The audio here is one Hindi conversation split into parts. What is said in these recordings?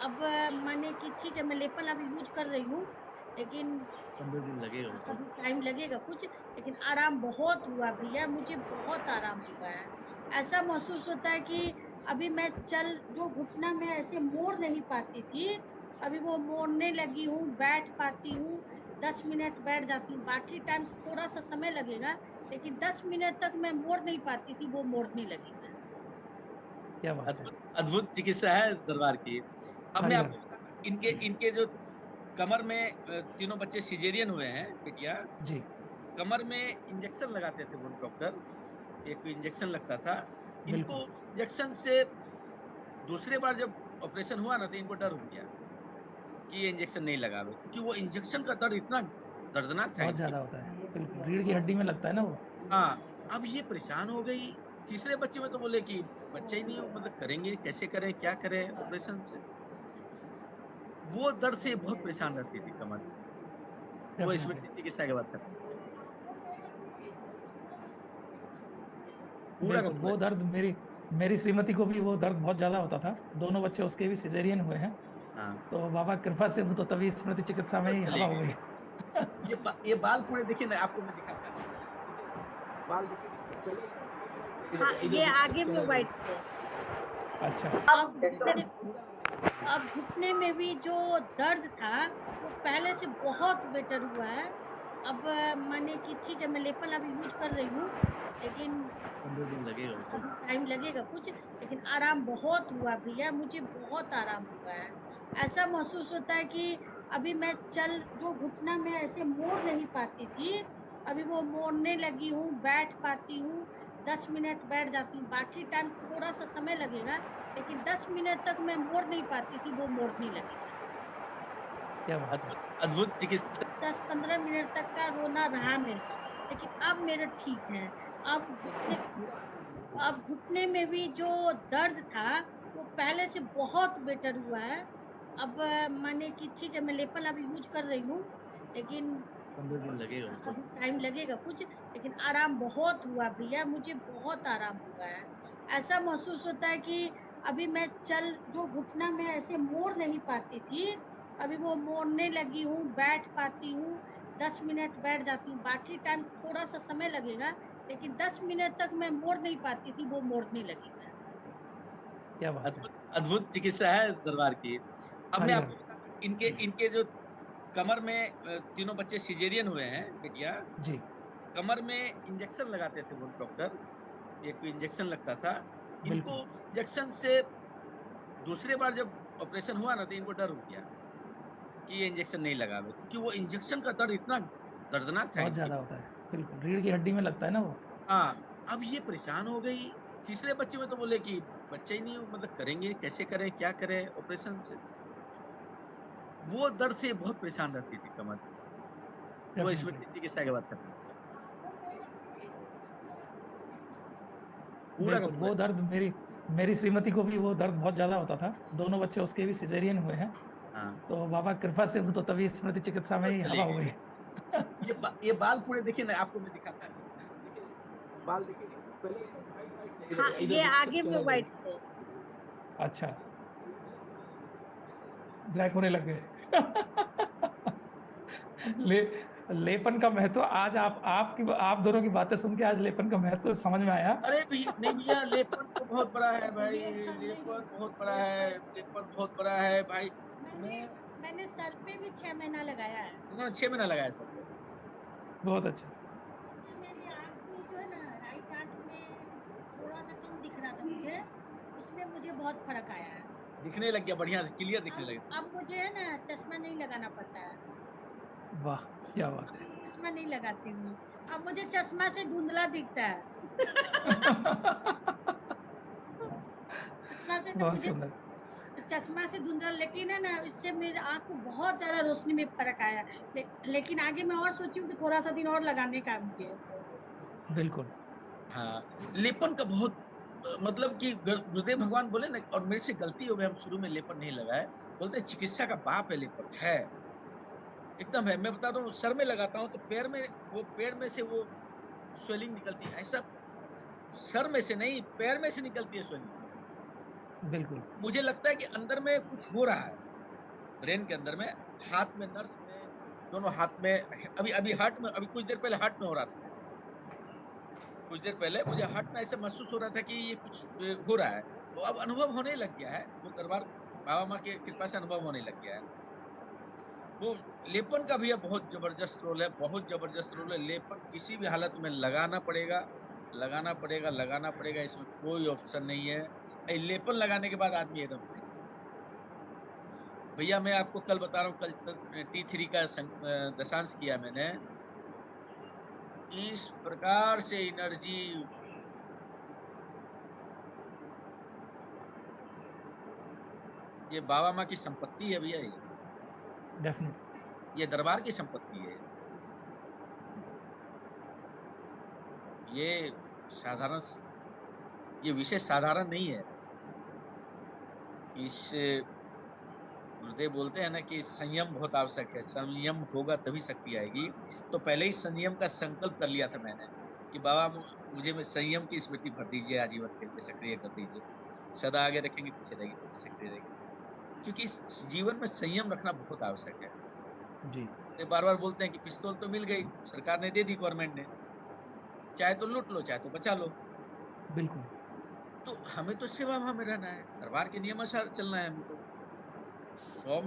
अब माने कि ठीक है, मैं लेपन अभी यूज़ कर रही हूँ, लेकिन 15 दिन लगेगा मतलब। अभी टाइम लगेगा कुछ, लेकिन आराम बहुत हुआ भैया, मुझे बहुत आराम हुआ है। ऐसा महसूस होता है कि अभी मैं जो घुटना में ऐसे मोड़ नहीं पाती थी, अभी वो मोड़ने लगी हूँ, बैठ पाती हूँ, 10 मिनट बैठ जाती हूँ, बाकी टाइम थोड़ा-सा समय लगेगा, लेकिन 10 मिनट तक मैं मोड़ नहीं पाती थी, वो मोड़ने लगी मैं। क्या बात है! अद्भुत अद्भुत चिकित्सा है दरबार की। अब हाँ मैं जी, हाँ। आपको बताता हूँ, इनके इनके जो कमर में तीनों बच्चे सिजेरियन हुए हैं, बिटिया। जी, कमर में इंजेक्शन लगाते थे वो डॉक्टर, एक इंजेक्शन लगता था। इनको बिल्कुल। इंजेक्शन से दूसरे बार जब ऑपरेशन हुआ ना, तो इनको डर हो गया कि ये इंजेक्शन नहीं लगावे, क्योंकि वो इंजेक्शन का दर्द इतना दर्दनाक था बहुत इनकी। ज़्यादा होता है। बिल्कुल, रीढ़ की हड्डी में लगता है ना वो। हाँ, अब ये परेशान हो गई। तीसरे बच्चे में तो बोले कि बच्चा ही नहीं हो, मतलब करेंगे कैसे, करें क्या करें ऑपरेशन से। वो दर्द से बहुत परेशान रहती थी कमर में। वो डेफ़िनिटली। स्मृति चिकित्सा की बात कर रहे हैं। पूरा का बिल्कुल, पूरा। वो दर्द मेरी मेरी श्रीमती को भी वो दर्द बहुत ज़्यादा होता था। दोनों बच्चे उसके भी सिज़ेरियन हुए हैं। हाँ, तो बाबा की कृपा से वो तो तभी स्मृति चिकित्सा में तो ही चली हवा हो गई। गई। ये बाल पूरे देखिए ना, आपको मैं दिखाता हूँ। देखिए, बाल देखिए, पहले व्हाइट व्हाइट थे, हाँ, इधर ये देखिए आगे में चला व्हाइट गया। थे। अच्छा, अब घुटने में भी जो दर्द था, वो पहले से बहुत बेटर हुआ है। अब माने कि ठीक है, मैं लेपन अभी यूज़ कर रही हूँ, लेकिन 15 दिन लगेगा अभी मतलब। टाइम लगेगा कुछ, लेकिन आराम बहुत हुआ भैया, मुझे बहुत आराम हुआ है। ऐसा महसूस होता है कि अभी मैं जो घुटना में ऐसे मोड़ नहीं पाती थी, अभी वो मोड़ने लगी हूँ, बैठ पाती हूँ, 10 मिनट बैठ जाती हूँ, बाकी टाइम थोड़ा-सा समय लगेगा, लेकिन 10 मिनट तक मैं मोड़ नहीं पाती थी, वो मोड़ने लगी मैं। क्या बात है! अद्भुत चिकित्सा। 10-15 मिनट तक का रोना रहा मेरा, लेकिन अब मेरा ठीक है। अब घुटने अब घुटने में भी जो दर्द था, वो पहले से बहुत बेटर हुआ है। अब माने कि ठीक है, मैं लेपन अभी यूज़ कर रही हूँ, लेकिन 15 दिन लगेगा मतलब। अभी टाइम लगेगा कुछ, लेकिन आराम बहुत हुआ भैया, मुझे बहुत आराम हुआ है। ऐसा महसूस होता है कि अभी मैं जो घुटना में ऐसे मोड़ नहीं पाती थी, अभी वो मोड़ने लगी हूँ, बैठ पाती हूँ, 10 मिनट बैठ जाती हूँ, बाकी टाइम थोड़ा-सा समय लगेगा, लेकिन 10 मिनट तक मैं मोड़ नहीं पाती थी, वो मोड़ने लगी मैं। क्या बात है! अद्भुत चिकित्सा है दरबार की। अब हाँ मैं जी, हाँ। आपको बताता हूँ, इनके इनके जो कमर में तीनों बच्चे सिजेरियन हुए हैं, बिटिया। जी, कमर में इंजेक्शन लगाते थे वो डॉक्टर, एक इंजेक्शन लगता था। इनको बिल्कुल। इंजेक्शन से दूसरे बार जब ऑपरेशन हुआ ना, तो इनको डर हो गया कि ये इंजेक्शन नहीं लगावे, क्योंकि वो इंजेक्शन का दर्द इतना दर्दनाक था बहुत इनकी। ज़्यादा होता है। बिल्कुल, रीढ़ की हड्डी में लगता है ना वो। हाँ, अब ये परेशान हो गई। तीसरे बच्चे में तो बोले कि बच्चा ही नहीं हो, मतलब करेंगे कैसे, करें क्या करें ऑपरेशन से। वो दर्द से बहुत परेशान रहती थी कमर में। वो डेफ़िनिटली। स्मृति चिकित्सा की बात कर रहे हैं। पूरा का बिल्कुल, पूरा। वो दर्द मेरी मेरी श्रीमती को भी वो दर्द बहुत ज़्यादा होता था। दोनों बच्चे उसके भी सिज़ेरियन हुए हैं। हाँ, तो बाबा की कृपा से वो तो तभी स्मृति चिकित्सा में तो ही चली हवा हो गई। गई। ये बाल पूरे देखिए ना, आपको मैं दिखाता हूँ। देखिए, बाल देखिए, पहले व्हाइट व्हाइट थे, हाँ, इधर ये देखिए आगे में चला गया। व्हाइट थे। अच्छा, ब्लैक होने लग गए। ले लेपन का महत्व आज आप दोनों की बातें सुन के आज लेपन का महत्व समझ में आया। अरे भैया नहीं भैया, लेपन तो बहुत बड़ा है भाई। ये नहीं, लेपन बहुत बड़ा है, लेपन लेपन बहुत बड़ा है भाई। मैंने मैं मैंने सर पे भी 6 महीना लगाया है। इतना 6 महीना लगाया सर पे। बहुत अच्छा। उससे मेरी आँख में जो है ना, राइट आँख में थोड़ा-सा कम दिख रहा था मुझे, उसमें मुझे बहुत फ़र्क आया है। दिखने लग गया, बढ़िया से क्लियर दिखने लगे। अब मुझे है ना चश्मा नहीं लगाना पड़ता है। वाह! क्या बात अब है। मैं चश्मा नहीं लगाती हूँ। अब मुझे चश्मा से धुंधला दिखता है। चश्मा से ना बहुत मुझे सुंदर। चश्मा से धुंधला, लेकिन है ना इससे मेरे आँख को बहुत ज़्यादा रोशनी में फ़र्क आया है। लेकिन आगे मैं और सोची हूँ कि थोड़ा-सा दिन और लगाने का है मुझे। बिल्कुल। हाँ, लेपन का बहुत मतलब कि गुरुदेव भगवान बोले ना, और मेरे से गलती हो गई, हम शुरू में लेपन नहीं लगाए। बोलते हैं, चिकित्सा का बाप है लेपन, है एकदम है। मैं बताता हूँ, सर में लगाता हूँ तो पैर में से वो स्वेलिंग निकलती है ऐसा। सर में से नहीं, पैर में से निकलती है स्वेलिंग। बिल्कुल। मुझे लगता है कि अंदर में कुछ हो रहा है, ब्रेन के अंदर में, हाथ में, नर्व्स में, दोनों हाथ में। अभी अभी हार्ट में, अभी कुछ देर पहले हार्ट में हो रहा था मेरे। कुछ देर पहले मुझे हार्ट में ऐसे महसूस हो रहा था कि ये कुछ हो रहा है। तो अब अनुभव होने लग गया है, वो दरबार बाबा माँ की कृपा से अनुभव होने लग गया है। वो लेपन का भी अब बहुत जबरदस्त रोल है, बहुत जबरदस्त रोल है। लेपन किसी भी हालत में लगाना पड़ेगा, लगाना पड़ेगा, लगाना पड़ेगा, इसमें कोई ऑप्शन नहीं है। लेपन लगाने के बाद आदमी एकदम फिट। भैया मैं आपको कल बता रहा हूँ, कल T3 का दशांश किया मैंने। इस प्रकार से एनर्जी, ये बाबा माँ की संपत्ति है भैया, डेफिनेट। ये दरबार की संपत्ति है। ये साधारण, ये विषय साधारण नहीं है। इस गुरुदेव बोलते हैं ना कि संयम बहुत आवश्यक है, संयम होगा तभी शक्ति आएगी। तो पहले ही संयम का संकल्प कर लिया था मैंने कि बाबा मुझे में संयम की स्मृति भर दीजिए, आजीवन के लिए सक्रिय कर दीजिए। सदा आगे रखेंगे, पीछे रहेगी तो भी सक्रिय रहेगी। क्योंकि इस जीवन में संयम रखना बहुत आवश्यक है। जी। तो बार बार बोलते हैं कि पिस्तौल तो मिल गई, सरकार ने दे दी, गवर्नमेंट ने, चाहे तो लूट लो चाहे तो बचा लो। बिल्कुल। तो हमें तो सेवा भाव में रहना है, दरबार के नियमानुसार चलना है। हमें तो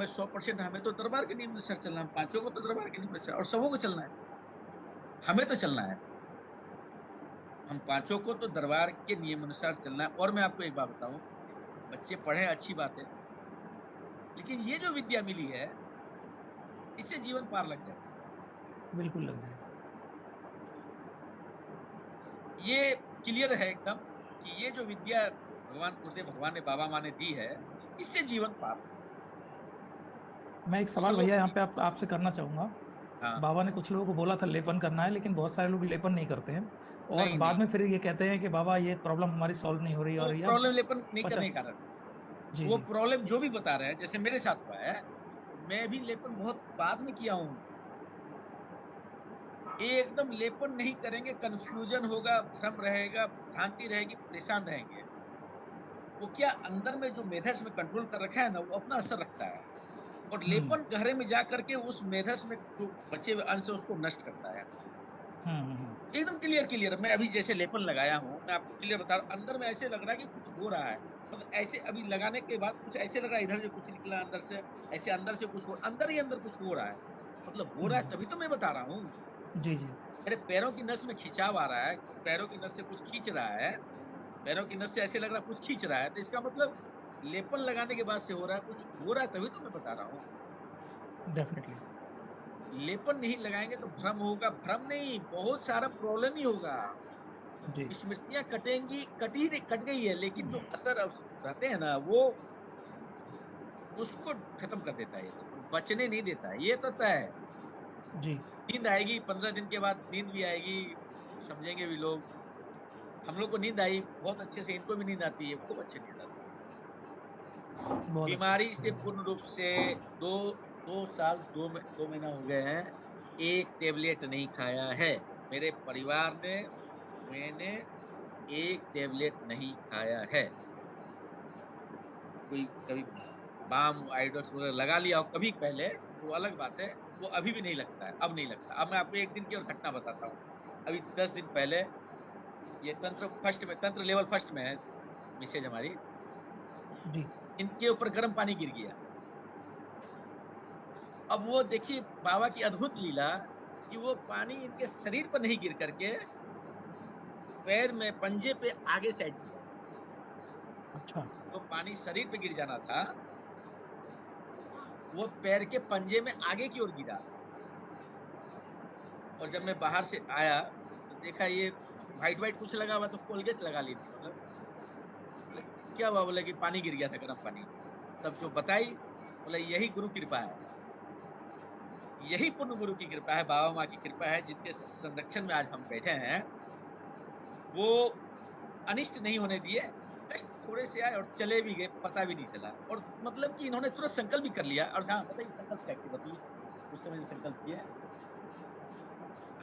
100% हमें तो दरबार के नियम अनुसार चलना है। पांचों को तो दरबार के नियम अनुसार, और सबों को चलना है। हमें तो चलना है, हम पांचों को तो दरबार के नियम अनुसार चलना है। और मैं आपको एक बात बताऊं, बच्चे पढ़े अच्छी बात है, लेकिन ये जो विद्या मिली है, इससे जीवन पार लग जाए। बिल्कुल लग जाए। ये क्लियर है एकदम कि ये जो विद्या भगवान गुरुदेव भगवान ने, बाबा माँ ने दी है, इससे जीवन पार लग जाए। मैं एक सवाल भैया यहाँ सर्वोपरि। पे आपसे करना चाहूंगा। हाँ। बाबा ने कुछ लोगों को बोला था लेपन करना है, लेकिन बहुत सारे लोग लेपन नहीं करते हैं और नहीं बाद नहीं, में फिर ये कहते हैं कि बाबा ये प्रॉब्लम हमारी सॉल्व नहीं हो रही वो और या प्रॉब्लम लेपन नहीं पचा। करने के कारण, जी वो जी। प्रॉब्लम जो भी बता रहे हैं, जैसे मेरे साथ हुआ है, मैं भी लेपन बहुत बाद में किया हूँ। एकदम लेपन नहीं करेंगे, कंफ्यूजन होगा, भ्रम रहेगा, भ्रांति रहेगी, परेशान रहेंगे। वो क्या अंदर में जो मेधस में कंट्रोल कर रखा है ना, वो अपना असर रखता है। और हम्म लेपन गहरे में जा करके उस मेधस में जो बचे हुए अंश है उसको नष्ट करता है। हम्म। एकदम क्लियर क्लियर, मैं अभी जैसे लेपन लगाया हूँ, मैं आपको क्लियर बता रहा हूँ, अंदर में ऐसे लग रहा है कि कुछ हो रहा है। मतलब ऐसे अभी लगाने के बाद कुछ ऐसे लग रहा है, इधर से कुछ निकला, अंदर से ऐसे, अंदर से कुछ हो, अंदर ही अंदर कुछ हो रहा है। मतलब हो रहा है, हम्म। तभी तो मैं बता रहा हूँ। जी जी। मेरे पैरों की नस में खिंचाव आ रहा है, पैरों की नस से कुछ खींच रहा है, पैरों की नस से ऐसे लग रहा है कुछ खींच रहा है, तो इसका मतलब लेपन लगाने के बाद से हो रहा है, कुछ हो रहा है, तभी तो मैं बता रहा हूँ। डेफिनेटली। लेपन नहीं लगाएंगे तो भ्रम होगा, भ्रम नहीं, बहुत सारा प्रॉब्लम ही होगा। जी। स्मृतियां कटेंगी, कटी नहीं, कट गई है, लेकिन जो असर रहते हैं ना, वो उसको खत्म कर देता है। ये लेकिन बचने नहीं देता है, ये तो तय है। जी। नींद आएगी, 15 दिन के बाद नींद भी आएगी, समझेंगे भी लोग। हम लोग को नींद आई बहुत अच्छे से, इनको भी नींद आती है, खूब अच्छी नींद आती है। बहुत अच्छा। बीमारी से पूर्ण रूप से दो 2 साल 2 महीना हो गए हैं, एक टेबलेट नहीं खाया है। मेरे परिवार ने, मैंने एक टेबलेट नहीं खाया है। कोई कभी बाम आयोडेक्स वगैरह लगा लिया हो कभी पहले तो अलग बात है, वो अभी भी नहीं लगता है, अब नहीं लगता। अब मैं आपको एक दिन की और घटना बताता हूँ। अभी 10 दिन पहले, ये तंत्र फर्स्ट में, तंत्र लेवल फर्स्ट में है मिसेज हमारी, जी। इनके ऊपर गर्म पानी गिर गया। अब वो देखिए बाबा की अद्भुत लीला, कि वो पानी इनके शरीर पर नहीं गिर करके पैर में, पंजे पे आगे साइड गिरा। अच्छा। जो पानी शरीर पे गिर जाना था, वो पैर के पंजे में आगे की ओर गिरा। और जब मैं बाहर से आया तो देखा ये व्हाइट व्हाइट कुछ लगा हुआ, तो कोलगेट लगा ली थी मतलब। बोले क्या हुआ, बोले कि पानी गिर गया था, गर्म पानी। तब जो बताई, बोले यही गुरु कृपा है, यही पूर्ण गुरु की कृपा है, बाबा माँ की कृपा है, जिनके संरक्षण में आज हम बैठे हैं। वो अनिष्ट नहीं होने दिए, कष्ट थोड़े से आए और चले भी गए, पता भी नहीं चला। और मतलब कि इन्होंने तुरंत संकल्प भी कर लिया। और हाँ बताइए, संकल्प क्या किया बताइए, उस समय जो संकल्प किया।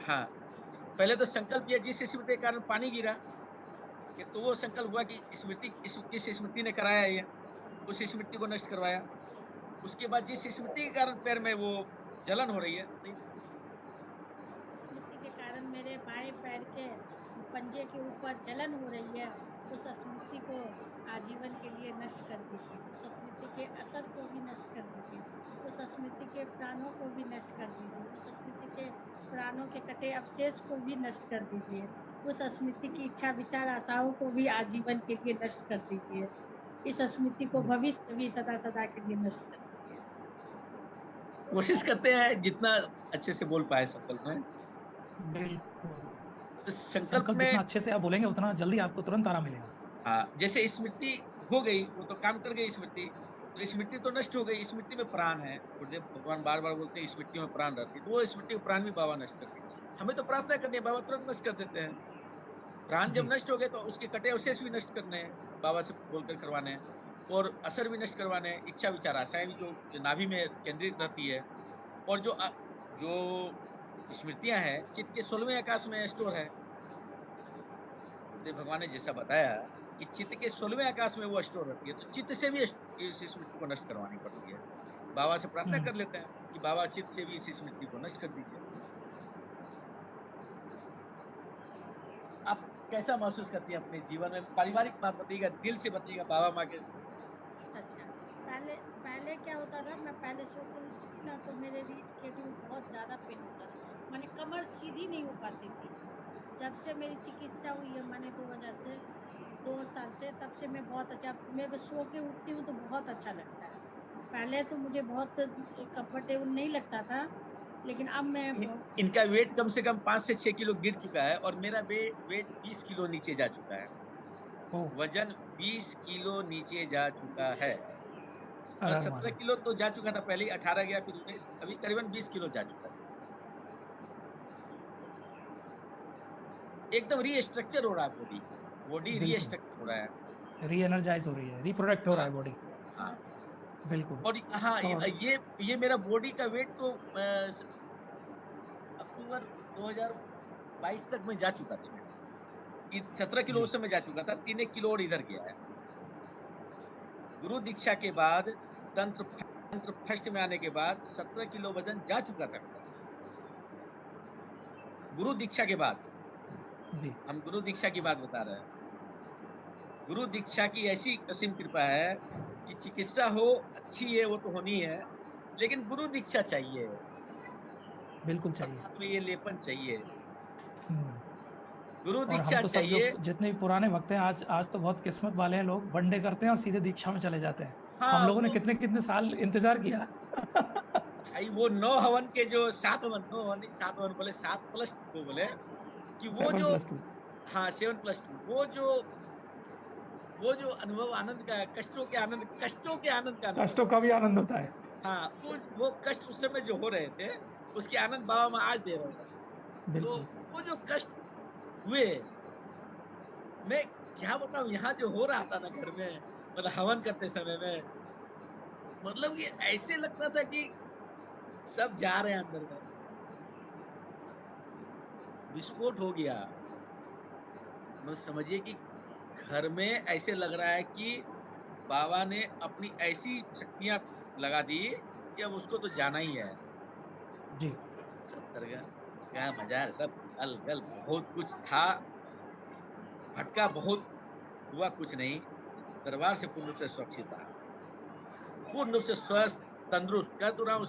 हाँ, पहले तो संकल्प किया जिस स्मृति के कारण पानी गिरा, एक तो वो संकल्प हुआ कि स्मृति किस स्मृति ने कराया ये, उस स्मृति को नष्ट करवाया। उसके बाद जिस स्मृति के कारण पैर में वो जलन हो रही है, स्मृति के कारण मेरे बाएं पैर के पंजे के ऊपर जलन हो रही है, उस स्मृति को आजीवन के लिए नष्ट कर दीजिए। उस स्मृति के असर को भी नष्ट कर दीजिए। उस स्मृति के प्राणों को भी नष्ट कर दीजिए। उस स्मृति के प्राणों के कटे अवशेष को भी नष्ट कर दीजिए। उस स्मृति की इच्छा विचार आशाओं को भी आजीवन के लिए नष्ट कर दीजिए। इस स्मृति को भविष्य भी सदा सदा के लिए नष्ट कर दीजिए। कोशिश करते हैं जितना अच्छे से बोल पाए संकल्प में। बिल्कुल। तो संकल्प संकल्प में जितना अच्छे से आप बोलेंगे उतना जल्दी आपको तुरंत आराम मिलेगा। हाँ, जैसे स्मृति हो गई, वो तो काम कर गई स्मृति, तो स्मृति तो नष्ट हो गई। स्मृति में प्राण है, गुरुदेव भगवान बार बार बोलते हैं स्मृति में प्राण रहती है, तो वो स्मृति में प्राण भी बाबा नष्ट करते हैं। हमें तो प्रार्थना करनी है, बाबा तुरंत नष्ट कर देते हैं। प्राण जब नष्ट हो गए तो उसके कटे अवशेष भी नष्ट करने हैं, बाबा से बोलकर करवाने हैं, और असर भी नष्ट करवाने हैं। इच्छा विचार आशाएं भी जो नाभि में केंद्रित रहती है, और जो स्मृतियां हैं चित्त के 16वें आकाश में स्टोर है। गुरुदेव भगवान ने जैसा बताया कि चित्त के 16वें आकाश में वो स्टोर रहती है, तो चित्त से भी इस स्मृति को नष्ट करवानी पड़ती है। बाबा से प्रार्थना कर लेते हैं कि बाबा चित्त से भी इस स्मृति को नष्ट कर दीजिए। आप कैसा महसूस करती हैं अपने जीवन में? पारिवारिक बात बताइएगा, दिल से बताइएगा, बाबा माँ के। अच्छा, पहले क्या होता था, मैं पहले सो कर उठती थी ना, तो मेरे रीढ़ के भी बहुत ज़्यादा पेन होता था, माने कमर सीधी नहीं हो पाती थी। जब से मेरी चिकित्सा हुई है, मैंने 2000 से 2 साल से, तब से मैं बहुत अच्छा, मेरे को सो के उठती हूँ तो बहुत अच्छा लगता है। पहले तो मुझे बहुत कंफर्टेबल नहीं लगता था, लेकिन अब मैं इनका वेट कम से कम 5 से 6 किलो गिर चुका है, और मेरा वेट 20 किलो नीचे जा चुका है। वजन 20 किलो नीचे जा चुका है, और 17 किलो तो जा चुका था पहले, 18 गया, फिर 19, अभी करीबन 20 किलो जा चुका है। एकदम रीस्ट्रक्चर हो रहा है बॉडी रीस्ट्रक्चर हो रहा है, री एनर्जाइज हो रही है, रिप्रोडक्ट हो रहा है बॉडी। हाँ बिल्कुल। और हाँ, ये मेरा बॉडी का वेट तो अक्टूबर 2022 तक में जा चुका था। 17 किलो उस समय जा चुका था, 3 किलो और इधर गया है। गुरु दीक्षा के बाद, तंत्र फर्स्ट में आने के बाद 17 किलो वजन जा चुका था। गुरु दीक्षा के बाद, हम गुरु दीक्षा की बात बता रहे हैं। गुरु दीक्षा की ऐसी असीम कृपा है कि चिकित्सा हो अच्छी है, वो तो होनी है, लेकिन गुरु दीक्षा चाहिए, बिल्कुल चाहिए। तो ये लेपन चाहिए, गुरु और दीक्षा हम तो चाहिए। जितने भी पुराने भक्त हैं, आज तो बहुत किस्मत वाले हैं लोग, वनडे करते हैं और सीधे दीक्षा में चले जाते हैं। हाँ, हम लोगों ने कितने साल इंतजार किया। भाई वो 9 हवन के जो 7 हवन बोले, 7+2 बोले कि वो जो 7+2, हाँ 7+2, वो जो अनुभव आनंद का, कष्टों के आनंद का, कष्टों का भी आनंद होता है। हाँ, वो कष्ट उस समय जो हो रहे थे, उसके आनंद बाबा माँ आज दे रहे हैं। तो वो जो कष्ट हुए, मैं क्या बताऊं, यहाँ जो हो रहा था ना घर में, मतलब हवन करते समय में, मतलब ये ऐसे लगता था कि सब जा रहे हैं अंदर में, विस्फोट हो गया। मतलब समझिए कि घर में ऐसे लग रहा है कि बाबा ने अपनी ऐसी शक्तियां लगा दी कि अब उसको तो जाना ही है जी। क्या मजा है, सब गल बहुत कुछ था, भटका बहुत, हुआ कुछ नहीं। दरबार से पूर्ण रूप से सुरक्षित रहा, पूर्ण रूप से स्वस्थ तंदुरुस्त। कह तो रहा हूँ,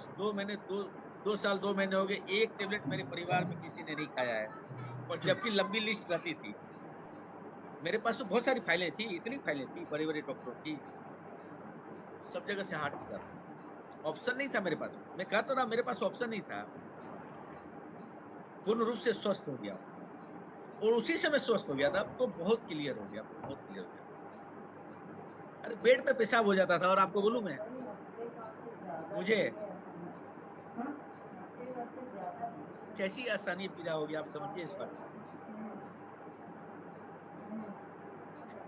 2 साल 2 महीने हो गए, एक टेबलेट मेरे परिवार में किसी ने नहीं खाया है, और जबकि लंबी लिस्ट रहती थी। मेरे पास तो बहुत सारी फाइलें थी, इतनी फाइलें थी बड़ी बड़ी डॉक्टरों की, सब जगह से हार चुका था, ऑप्शन नहीं था मेरे पास। मैं कहता रहा, मेरे पास ऑप्शन नहीं था। पूर्ण रूप से स्वस्थ हो गया, और उसी समय स्वस्थ हो गया था, तो बहुत क्लियर हो गया, बहुत क्लियर हो गया। अरे बेड पे पेशाब हो जाता था, और आपको बोलूं मैं, मुझे कैसी आसानी पीड़ा होगी, आप समझिए इस बात,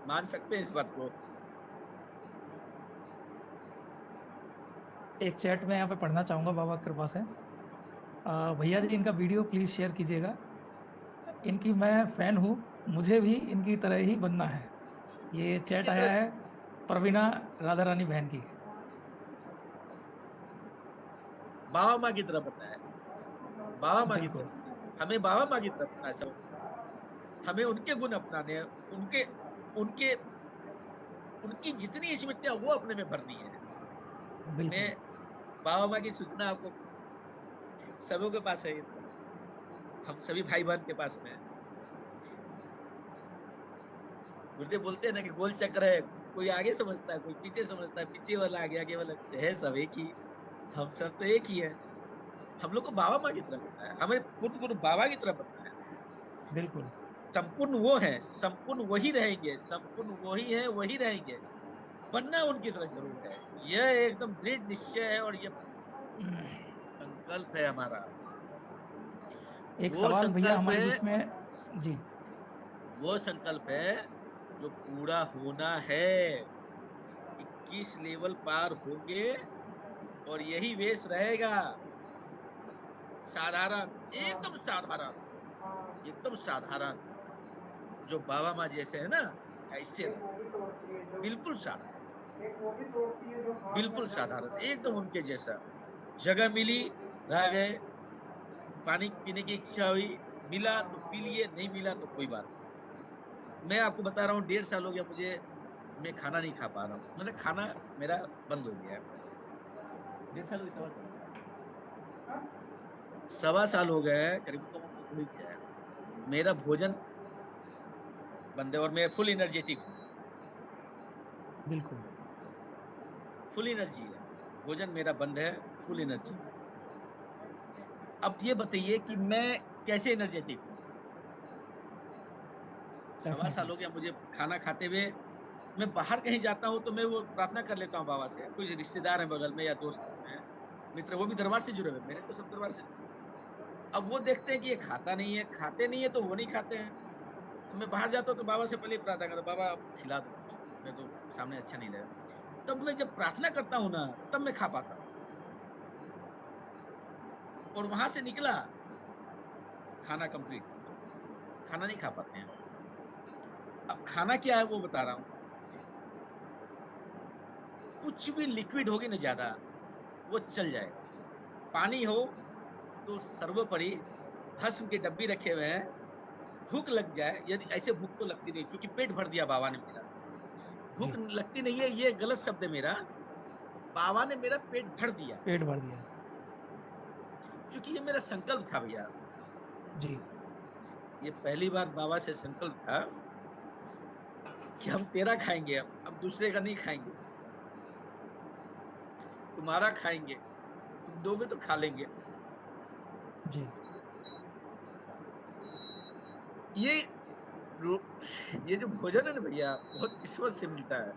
मान सकते हैं इस बात को। एक चैट में यहाँ पे पढ़ना चाहूँगा बाबा की कृपा से। भैया जी, इनका वीडियो प्लीज़ शेयर कीजिएगा। इनकी मैं फ़ैन हूँ, मुझे भी इनकी तरह ही बनना है। ये चैट इनकी आया तरह है प्रवीणा राधा रानी बहन की। बाबा माँ की तरह बनना है, बाबा माँ की तरह बिल्कुल। बनना है, हमें बाबा माँ की तरह बनना है सब। हमें उनके गुण अपनाने हैं, उनके उनके उनकी जितनी स्मृतियां वो अपने में भरनी है। मैं बिल्कुल। बाबा माँ की सूचना आपको सबों के पास है, ये तो हम सभी भाई बहन के पास में है। गुरुदेव बोलते हैं ना कि गोल चक्र है, कोई आगे समझता है, कोई पीछे समझता है, पीछे वाला आगे वाला पीछे, है सब एक ही। हम सब तो एक ही है। हम लोग को बाबा माँ की तरह बनना है, हमें पूर्ण पूर्ण बाबा की तरह बनना है। बिल्कुल। संपूर्ण वो है, संपूर्ण वही रहेंगे, संपूर्ण वही है वही रहेंगे, बनना उनकी तरह जरूर है। यह एकदम दृढ़ निश्चय है और ये संकल्प है हमारा। एक वो सवाल भैया संकल्प हमारे है, बीच में। जी। वो संकल्प है जो पूरा होना है। 21 लेवल पार होंगे और यही वेश रहेगा, साधारण, एकदम साधारण, एकदम साधारण। जो बाबा माँ जैसे है ना, ऐसे रहो, बिल्कुल साधारण, बिल्कुल साधारण, एकदम उनके जैसा। जगह मिली, रह गए, पानी पीने की इच्छा हुई, मिला तो पी लिए, नहीं मिला तो कोई बात नहीं। मैं आपको बता रहा हूँ, 1.5 साल हो गया मुझे, मैं खाना नहीं खा पा रहा हूँ, मतलब खाना मेरा बंद हो गया है। 1.5 साल हो, 1.25 साल, 1.25 साल हो गए हैं, करीब 1.25 साल हो ही गया है। मेरा भोजन बंद है और मैं फुल एनर्जेटिक हूँ, बिल्कुल। फुल एनर्जी है। भोजन मेरा बंद है, फुल एनर्जी। अब ये बताइए कि मैं कैसे एनर्जेटिक हूँ। 1.25 साल डेफिनेटली। हो गया मुझे खाना खाते हुए। मैं बाहर कहीं जाता हूँ तो मैं वो प्रार्थना कर लेता हूँ बाबा से, कोई रिश्तेदार है बगल में या दोस्त है, मित्र, वो भी दरबार से जुड़े हुए, मेरे तो सब दरबार से जुड़े। अब वो देखते हैं कि ये खाता नहीं है, खाते नहीं है तो वो नहीं खाते हैं। तो मैं बाहर जाता हूँ तो बाबा से पहले ही प्रार्थना करता हूँ, बाबा आप खिला दो कुछ, मैं तो सामने अच्छा नहीं लगा। तब मैं जब प्रार्थना करता हूँ ना, तब मैं खा पाता हूँ। और वहां से निकला, खाना कंप्लीट, खाना नहीं खा पाते हैं। अब खाना क्या है वो बता रहा हूँ। कुछ भी लिक्विड होगी ना ज्यादा, वो चल जाएगा। पानी हो तो सर्वोपरि, भस्म के डब्बी रखे हुए हैं, भूख लग जाए, यदि ऐसे भूख तो लगती नहीं, क्योंकि पेट भर दिया बाबा ने मेरा। भूख जी। लगती नहीं है, ये गलत शब्द है मेरा, बाबा ने मेरा पेट भर दिया है। पेट भर दिया। क्योंकि ये मेरा संकल्प था भैया, जी। ये पहली बार बाबा से संकल्प था कि हम तेरा खाएंगे, अब दूसरे का नहीं खाएंगे, तुम्हारा खाएंगे, तुम दोगे तो खा लेंगे। जी। ये ये जो भोजन है ना भैया, बहुत किस्मत से मिलता है।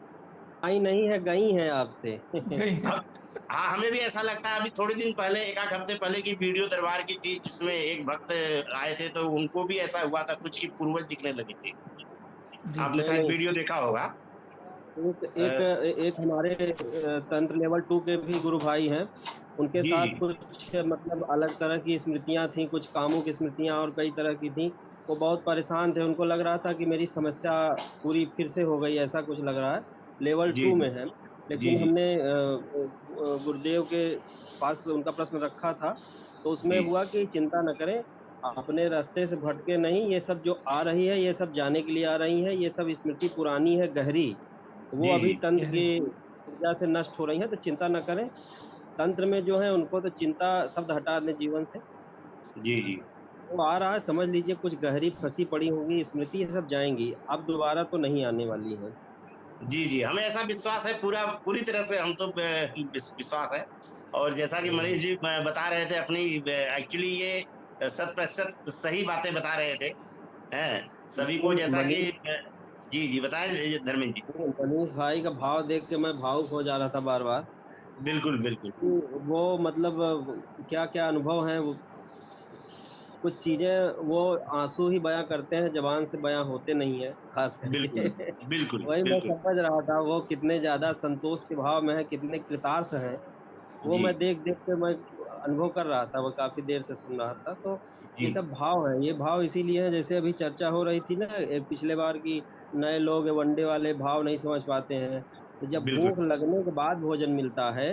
आई नहीं है, गई हैं आपसे। गई है। अब हाँ, हमें भी ऐसा लगता है। अभी थोड़े दिन पहले, एक आध हफ्ते पहले की वीडियो दरबार की थी, जिसमें एक भक्त आए थे, तो उनको भी ऐसा हुआ था कुछ, की पूर्वज दिखने लगे थे। जी। आपने नहीं शायद नहीं, वीडियो देखा होगा। एक एक अ, एक हमारे तंत्र लेवल 2 के भी गुरु भाई हैं। उनके जी साथ जी कुछ मतलब अलग तरह की स्मृतियां थी, कुछ कामों की स्मृतियां और कई तरह की थी। वो बहुत परेशान थे, उनको लग रहा था कि मेरी समस्या पूरी फिर से हो गई, ऐसा कुछ लग रहा है। लेवल जी 2 जी में है। जी लेकिन जी हमने गुरुदेव के पास उनका प्रश्न रखा था, तो उसमें जी हुआ कि चिंता न करें, अपने रास्ते से भटके नहीं, ये सब जो आ रही है ये सब जाने के लिए आ रही है, ये सब स्मृति पुरानी है, गहरी, वो जी अभी जी तंत्र गहरी। की ऊर्जा से नष्ट हो रही है, तो चिंता न करें। तंत्र में जो है उनको तो चिंता शब्द हटा दें जीवन से। जी जी वो आ रहा है, समझ लीजिए कुछ गहरी फंसी पड़ी होगी स्मृति, ये सब जाएंगी, अब दोबारा तो नहीं आने वाली है। जी जी, हमें ऐसा विश्वास है, पूरा पूरी तरह से हम तो विश्वास है। और जैसा कि मनीष जी बता रहे थे अपनी, एक्चुअली ये 100% सही बातें बता रहे थे, हैं सभी को, जैसा कि मनीष जी जी बताएं धर्मेंद्र जी। मनीष भाई का भाव देख के मैं भावुक हो जा रहा था बार बार। बिल्कुल बिल्कुल वो मतलब क्या क्या अनुभव है वो, कुछ चीजें वो आंसू ही बयां करते हैं, जबान से बयां होते नहीं है खास करके। बिल्कुल बिल्कुल वही मैं बिल्कुल। समझ रहा था वो कितने ज्यादा संतोष के भाव में है, कितने कृतार्थ हैं। वो जी मैं देख देख के मैं अनुभव कर रहा था, वो काफ़ी देर से सुन रहा था, तो ये जी सब भाव हैं। ये भाव इसीलिए हैं, जैसे अभी चर्चा हो रही थी ना पिछले बार की, नए लोग वनडे वाले भाव नहीं समझ पाते हैं। तो जब बिल्कुल भूख लगने के बाद भोजन मिलता है,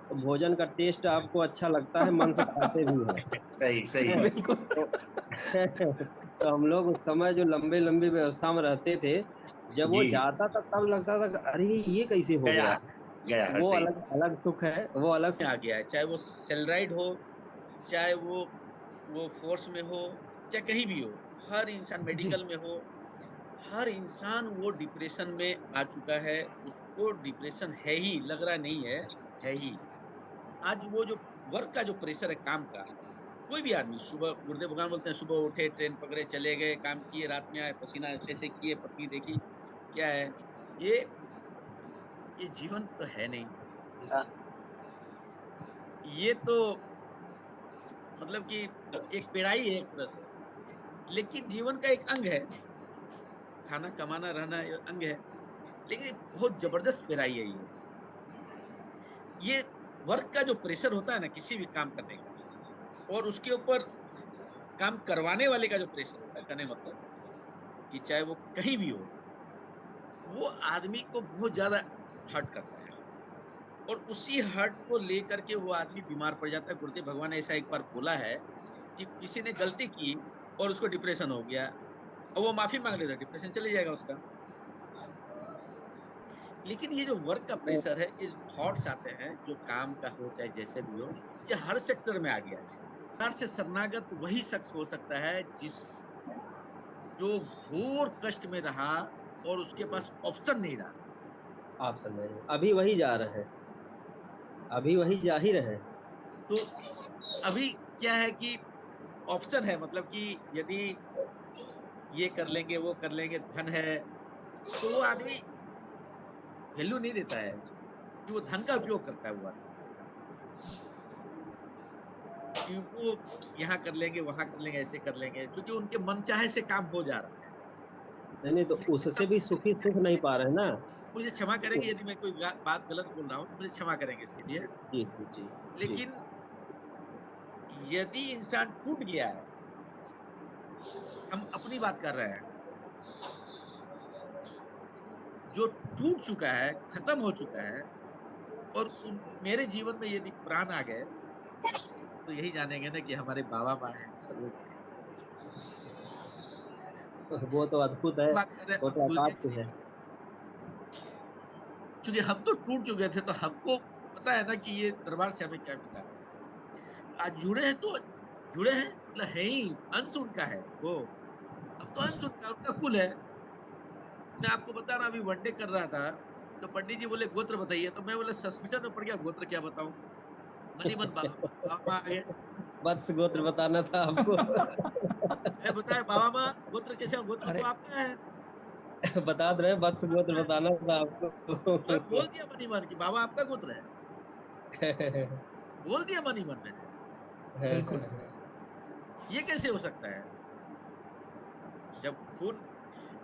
तो भोजन का टेस्ट आपको अच्छा लगता है, मन से खाते भी हैं। सही सही हैं? बिल्कुल। तो तो हम लोग उस समय जो लंबी-लंबी व्यवस्था में रहते थे, जब वो जी जाता था तब लगता था कि अरे! ये कैसे हो गया गया? गया है वो सही अलग अलग सुख है, वो अलग में आ गया है, चाहे वो सेलराइड हो, चाहे वो फ़ोर्स में हो, चाहे कहीं भी हो, हर इंसान जी, मेडिकल में हो, हर इंसान वो डिप्रेशन में आ चुका है, उसको डिप्रेशन है ही, लग रहा नहीं है ही। आज वो जो वर्क का जो प्रेशर है काम का, कोई भी आदमी सुबह गुरुदेव भगवान बोलते हैं सुबह उठे, ट्रेन पकड़े, चले गए, काम किए, रात में आए, पसीना ऐसे किए, पत्नी देखी, क्या है? ये ये जीवन तो है नहीं। ये तो मतलब कि एक पेड़ाई है एक तरह से, लेकिन जीवन का एक अंग है। खाना कमाना रहना ये अंग है, लेकिन एक बहुत ज़बरदस्त पेड़ाई है ये। ये वर्क का जो प्रेशर होता है ना किसी भी काम करने का और उसके ऊपर काम करवाने वाले का जो प्रेशर होता है, कहने का मतलब कि चाहे वो कहीं भी हो, वो आदमी को बहुत ज़्यादा हर्ट करता है और उसी हर्ट को लेकर के वो आदमी बीमार पड़ जाता है। गुरुदेव भगवान ने ऐसा एक बार बोला है कि किसी ने गलती की और उसको डिप्रेशन हो गया और वो माफ़ी माँग लेता है, डिप्रेशन चले जाएगा उसका। लेकिन ये जो वर्क का वो प्रेशर है, ये जो थॉट्स आते हैं, जो काम का हो चाहे जैसे भी हो, ये हर सेक्टर में आ गया है। सरकार से शरणागत वही शख्स हो सकता है जो घोर कष्ट में रहा और उसके पास ऑप्शन नहीं रहा। आप समझ रहे हैं। अभी वही जा रहे हैं, अभी वही जा ही रहे हैं। तो अभी क्या है कि ऑप्शन है मतलब कि यदि ये कर लेंगे, वो कर लेंगे, धन है, तो वो आदमी वैल्यू नहीं देता है कि वो धन का उपयोग करता है वो आदमी। कि वो यहाँ कर लेंगे, वहाँ कर लेंगे, ऐसे कर लेंगे, क्योंकि उनके मनचाहे से काम हो जा रहा है। नहीं, तो लेकिन उससे अब भी सुखी सुख नहीं पा रहे हैं ना। मुझे क्षमा करेंगे यदि मैं कोई बात गलत बोल रहा हूँ, तो मुझे क्षमा करेंगे इसके लिए। जी, जी, जी, जी। लेकिन यदि इंसान टूट गया है, हम अपनी बात कर रहे हैं, जो टूट चुका है, खत्म हो चुका है और मेरे जीवन में यदि प्राण आ गए, तो यही जानेंगे ना कि हमारे बाबा-माँ हैं, सर्वोपरि। वो तो अद्भुत है, बात कर रहे हैं वो अब तो गुरुदेव अकाट्य जी है। की। चूँकि हम तो टूट चुके थे, तो हमको पता है ना कि ये दरबार से हमें क्या मिला है। आज जुड़े हैं तो जुड़े हैं मतलब है ही, अंश उनका है वो। अब तो अंश उनका उनका कुल है। मैं आपको बता रहा अभी वनडे कर रहा था, तो पंडित जी बोले गोत्र बताइए, तो मैं बोला सस्पेंशन में पड़ गया गोत्र क्या बताऊँ? मन ही मन बाबा आ गए। वत्स गोत्र बताना था आपको। अरे बताए बाबा माँ गोत्र कैसे हो? गोत्र तो अरे आपका है, बता तो रहे हैं, वत्स गोत्र आपका है। बताना था तुरंत आपको। बोल दिया मन ही मन कि बाबा आपका गोत्र है। बोल दिया मन ही मन मैंने। बिल्कुल। ये कैसे हो सकता है? जब खून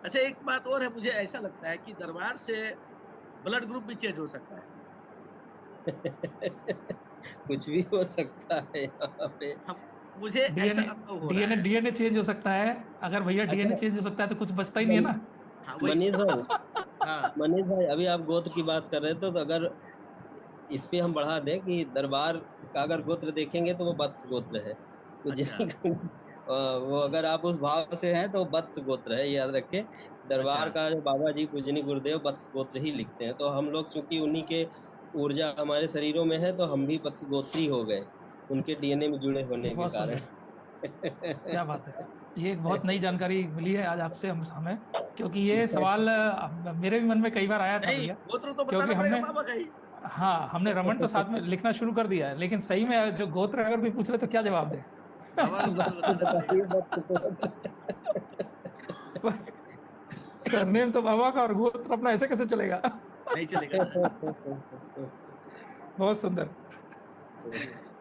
अच्छा एक बात और है मुझे ऐसा लगता है कि दरबार से ब्लड ग्रुप भी चेंज हो सकता है। कुछ भी हो सकता है यहाँ पे। हम मुझे ऐसा डीएनए अनुभव हो रहा डीएनए है। डीएनए चेंज हो सकता है। अगर भैया डीएनए अच्छा, चेंज हो सकता है तो कुछ बचता ही नहीं है मन ना। हाँ, वही। मनीष भाई, हाँ, मनीष भाई, अभी आप गोत्र की बात कर रहे थे, तो अगर इस पे हम बढ़ा दें कि दरबार का अगर गोत्र देखेंगे तो वो वत्स गोत्र है। तो अच्छा, वो अगर आप उस भाव से हैं तो वत्स गोत्र है, याद रखें। अच्छा, दरबार का जो बाबा जी पूजनी गुरुदेव वत्स गोत्र ही लिखते हैं, तो हम लोग चूंकि उन्हीं के ऊर्जा हमारे शरीरों में है, तो हम भी वत्स गोत्री हो गए, उनके डीएनए में जुड़े होने के बहुत कारण। सुंदर, क्या बात है। ये एक बहुत नई जानकारी मिली है आज आपसे हमें, क्योंकि ये सवाल मेरे भी मन में कई बार आया था नहीं भैया। गोत्र तो क्योंकि बताना पड़ेगा हमने, बाबा का ही। हाँ, हमने रमन तो साथ में लिखना शुरू कर दिया है, लेकिन सही में जो गोत्र अगर कोई पूछ ले तो क्या जवाब दे। बाबा का गोत्र बताना बताइए पड़ेगा। वत्स गोत्र। सरनेम तो बाबा का और गोत्र अपना, ऐसे कैसे चलेगा। नहीं चलेगा ना। बहुत सुंदर,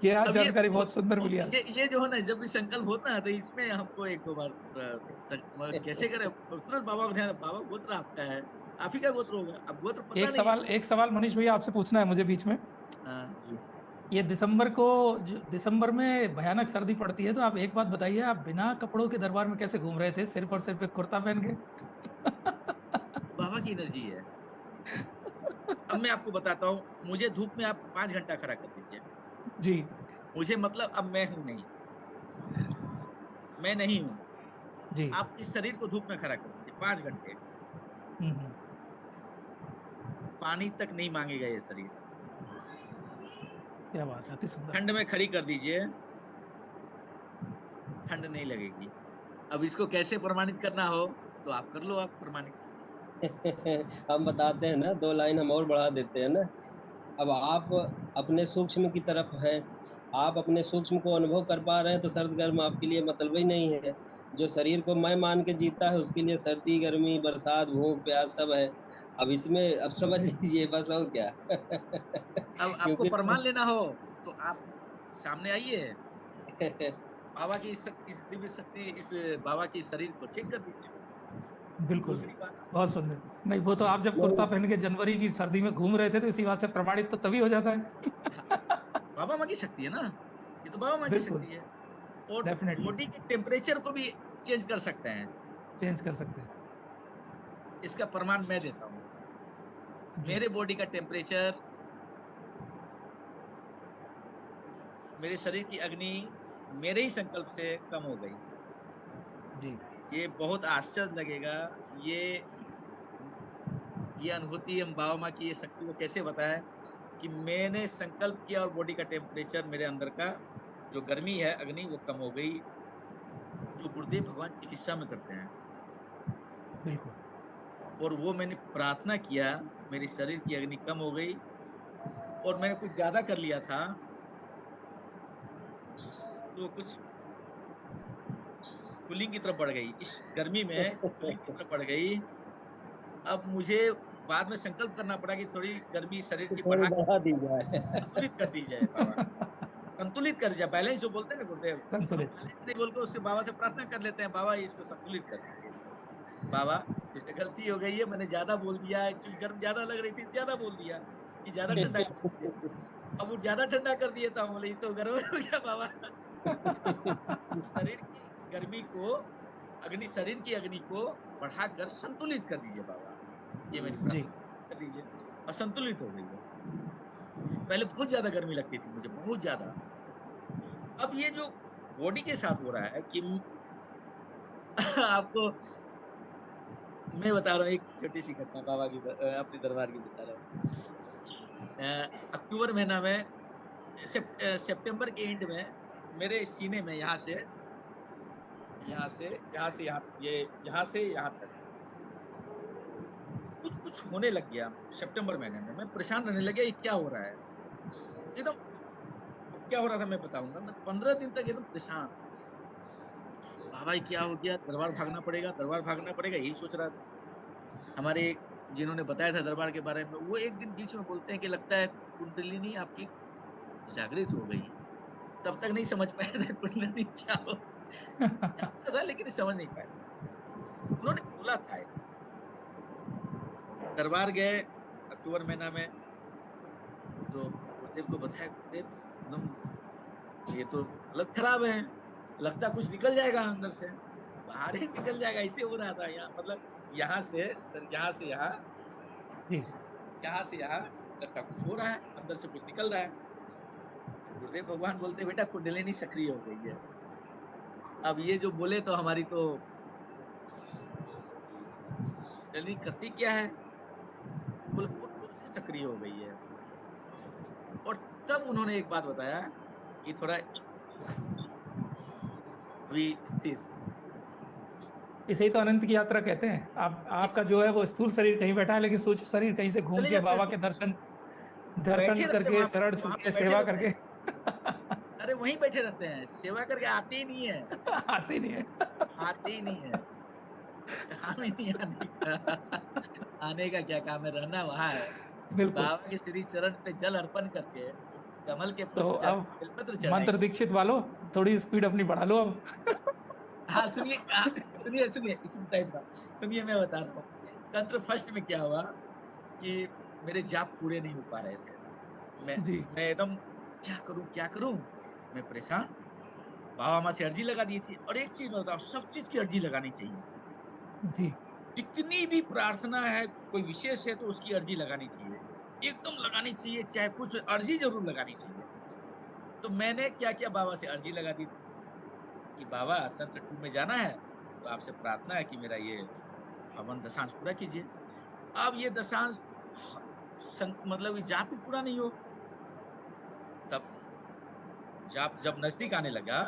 ये आज अब ये जानकारी बहुत सुंदर मिली आज। ये जो है ना जब भी संकल्प होता है तो इसमें हमको एक दो बार कैसे करें तुरंत बाबा को ध्यान बाबा गोत्र आपका है, आप ही का गोत्र होगा। अब गोत्र पता नहीं है। एक सवाल मनीष भैया आपसे पूछना है मुझे बीच में। हाँ, जी। ये दिसंबर में भयानक सर्दी पड़ती है, तो आप एक बात बताइए, आप बिना कपड़ों के दरबार में कैसे घूम रहे थे, सिर्फ और सिर्फ एक कुर्ता पहन के? बाबा की एनर्जी है। अब मैं आपको बताता हूँ, मुझे धूप में आप 5 घंटा खड़ा कर दीजिए, जी। मुझे मतलब अब मैं हूँ नहीं, मैं नहीं हूँ। जी। आप इस शरीर को धूप में खड़ा कर दीजिए 5 घंटे, हम्म। पानी तक नहीं मांगेगा ये शरीर। क्या बात है, अति सुंदर। ठंड में खड़ी कर दीजिए, ठंड नहीं लगेगी। अब इसको कैसे प्रमाणित करना हो तो आप कर लो, आप प्रमाणित। हम बताते हैं ना, 2 लाइन हम और बढ़ा देते हैं ना। अब आप अपने सूक्ष्म की तरफ हैं, आप अपने सूक्ष्म को अनुभव कर पा रहे हैं, तो सर्द गर्म आपके लिए मतलब ही नहीं है। जो शरीर को मैं मान के जीता है, उसके लिए सर्दी गर्मी बरसात भूख प्यास सब है। अब इसमें अब समझ लीजिए बस, और क्या। अब आपको क्योंकि प्रमाण लेना हो तो आप सामने आइए, बाबा की इस दिव्य शक्ति, इस बाबा की शरीर को चेक कर दीजिए। बिल्कुल, दूसरी बात, बहुत सुंदर। नहीं, वो तो आप जब कुर्ता पहन के जनवरी की सर्दी में घूम रहे थे, तो इसी बात से प्रमाणित तो तभी हो जाता है। बाबा माँ की शक्ति है ना, ये तो बाबा माँ की बिल्कुल, शक्ति है। और डेफिनेटली बॉडी के टेम्परेचर को भी चेंज कर सकते हैं, चेंज कर सकते हैं। इसका प्रमाण मैं देता हूँ। जी। मेरे बॉडी का टेम्परेचर, मेरे शरीर की अग्नि मेरे ही संकल्प से कम हो गई। जी। ये बहुत आश्चर्य लगेगा, ये ये अनुभूति हम बाबा माँ की ये शक्ति को कैसे बताएं कि मैंने संकल्प किया और बॉडी का टेम्परेचर, मेरे अंदर का जो गर्मी है अग्नि वो कम हो गई, जो गुरुदेव भगवान चिकित्सा में करते हैं। बिल्कुल। और वो मैंने प्रार्थना किया, मेरी शरीर की अग्नि कम हो गई, और मैंने कुछ ज्यादा कर लिया था तो कुछ कूलिंग की तरफ बढ़ गई, इस गर्मी में कूलिंग की तरफ बढ़ गई। अब मुझे बाद में संकल्प करना पड़ा कि थोड़ी गर्मी शरीर की थोड़ी बढ़ा बढ़ा दी जाए। संतुलित कर दी जाए बाबा, संतुलित कर दिया, बैलेंस जो बोलते हैं ना गुरुदेव, हम संतुलित। बैलेंस नहीं बोल के उससे बाबा से प्रार्थना कर लेते हैं, बाबा इसको संतुलित कर दीजिए। बाबा तुझसे गलती हो गई है, मैंने ज्यादा बोल दिया, एक्चुअली गर्म ज्यादा लग रही थी, ज्यादा बोल दिया कि ज्यादा ठंडा कर दीजिए। अब वो ज्यादा ठंडा कर दिए, तो हम बोले ये तो गर्म हो गया बाबा। शरीर की गर्मी को, अग्नि, शरीर की अग्नि को बढ़ाकर संतुलित कर दीजिए बाबा, ये मेरी जी। प्रार्थना कर दीजिए। और संतुलित हो गई है। पहले बहुत ज्यादा गर्मी लगती थी मुझे, बहुत ज्यादा। अब ये जो बॉडी के साथ हो रहा है कि आपको मैं बता रहा हूँ एक छोटी सी घटना बाबा की, अपने दरबार की बता रहा हूँ। अक्टूबर महीना में, सितंबर के एंड में, मेरे सीने में यहाँ से यहाँ तक कुछ कुछ होने लग गया। सितंबर महीने में मैं परेशान रहने लग गया, ये क्या हो रहा है एकदम। क्या हो रहा था मैं बताऊंगा। मैं 15 दिन तक एकदम परेशान, बाबा क्या हो गया, दरबार भागना पड़ेगा, दरबार भागना पड़ेगा, यही सोच रहा था। हमारे जिन्होंने बताया था दरबार के बारे में, वो एक दिन बीच में बोलते हैं कि लगता है कुंडलिनी आपकी जागृत हो गई। तब तक नहीं समझ पाया था कुंडलिनी क्या हो, जानता था लेकिन समझ नहीं पाया। उन्होंने बोला था, दरबार गए अक्टूबर महीना में, तो गुरुदेव को बताया, गुरुदेव एकदम ये तो हालत खराब है, लगता कुछ निकल जाएगा अंदर से, बाहर ही निकल जाएगा, ऐसे हो रहा था। यहाँ मतलब यहाँ से यहाँ, जी। यहाँ से यहाँ लगता कुछ हो रहा है, अंदर से कुछ निकल रहा है। गुरुदेव भगवान बोलते बेटा कुंडलिनी सक्रिय हो गई है। अब ये जो बोले तो हमारी तो कुंडलिनी करती क्या है, बोले पूर्ण रूप से सक्रिय हो गई है। और तब उन्होंने एक बात बताया कि थोड़ा अभी स्थिर, इसे ही तो अनंत की यात्रा कहते हैं। आपका जो है वो स्थूल शरीर कहीं बैठा है, लेकिन सूक्ष्म शरीर कहीं से घूम चले के जाते हैं, बाबा के दर्शन बैठे रहते हैं करके, वहां पे, चरण छू वहां पे के, बैठे सेवा रहते हैं। करके। अरे वहीं बैठे रहते हैं, सेवा करके आते ही नहीं है, आते नहीं है। आते ही नहीं है, काम ही नहीं आने का। आने का क्या काम है, रहना वहां है। बिल्कुल। बाबा के श्री चरण पे जल अर्पण करके, कमल के तो पुष्प अब चढ़ाएंगे, बेलपत्र मंत्र चढ़ाएंगे। दीक्षित वालों, थोड़ी स्पीड अपनी बढ़ा लो अब। हाँ सुनिए, सुनिए सुनिए सुनता इतना, सुनिए मैं बता रहा हूँ। तंत्र फर्स्ट में क्या हुआ कि मेरे जाप पूरे नहीं हो पा रहे थे। जी। मैं एकदम क्या करूं, मैं परेशान। बाबा माँ से अर्जी लगा दी थी। और एक चीज मैं बताऊं, सब चीज की अर्जी लगानी चाहिए। जी जितनी भी प्रार्थना है, कोई विशेष है तो उसकी अर्जी लगानी चाहिए, एकदम लगानी चाहिए, चाहे कुछ अर्जी जरूर लगानी चाहिए। तो मैंने क्या किया, बाबा से अर्जी लगा दी थी कि बाबा तंत्र 2 में जाना है, तो आपसे प्रार्थना है कि मेरा ये हवन दशांश पूरा कीजिए। अब ये दशांश मतलब कि जाप भी पूरा नहीं हो, तब जाप जब नजदीक आने लगा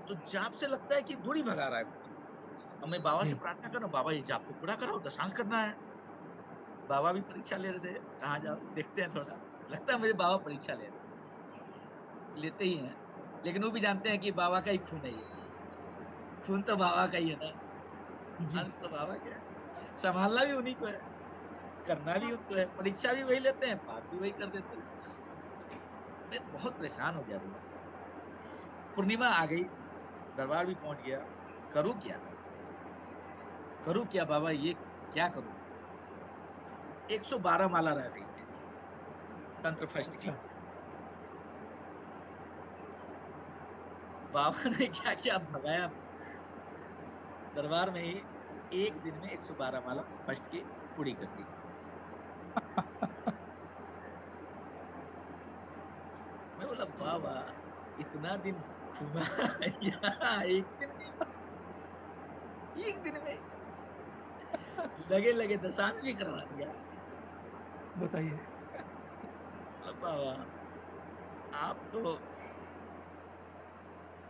तो जाप से लगता है कि दूरी भगा रहा है कुछ। अब मैं बाबा से जी प्रार्थना कर रहा हूँ, बाबा ये जाप तो पूरा कराओ, दशांश करना है। बाबा भी परीक्षा ले रहे थे, कहाँ जाओ देखते हैं थोड़ा। लगता है मुझे बाबा परीक्षा ले रहे थे, लेते ही हैं, लेकिन वो भी जानते हैं कि बाबा का ही खून है, ये खून तो बाबा का ही है ना, जी अंश तो बाबा का है, संभालना भी उन्हीं को है, करना भी उनको है, परीक्षा भी वही लेते हैं, पास भी वही कर देते हैं। मैं बहुत परेशान हो गया भैया। पूर्णिमा आ गई, दरबार भी पहुंच गया, करूं क्या, करूं क्या बाबा, ये क्या करूं। 112 माला रह गई तंत्र फर्स्ट की। अच्छा बाबा ने क्या क्या भगाया दरबार में ही, एक दिन में 112 माला फर्स्ट की पूरी कर दी। मैं बोला बाबा इतना दिन घुमा यहाँ एक दिन में लगे लगे दशांश भी करवा दिया। बताइए। बोला बाबा आप तो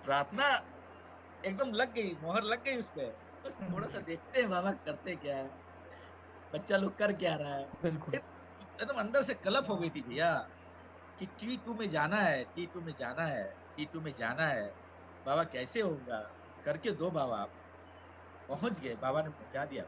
प्रार्थना एकदम लग गई, मोहर लग गई उस पे, बस थोड़ा सा देखते हैं बाबा करते क्या है, बच्चा लोग कर क्या रहा है। बिल्कुल एकदम अंदर से कलप हो गई थी भैया कि T2 में जाना है, T2 में जाना है, T2 में जाना है। बाबा कैसे होगा, करके दो बाबा। आप पहुंच गए, बाबा ने पहुंचा दिया।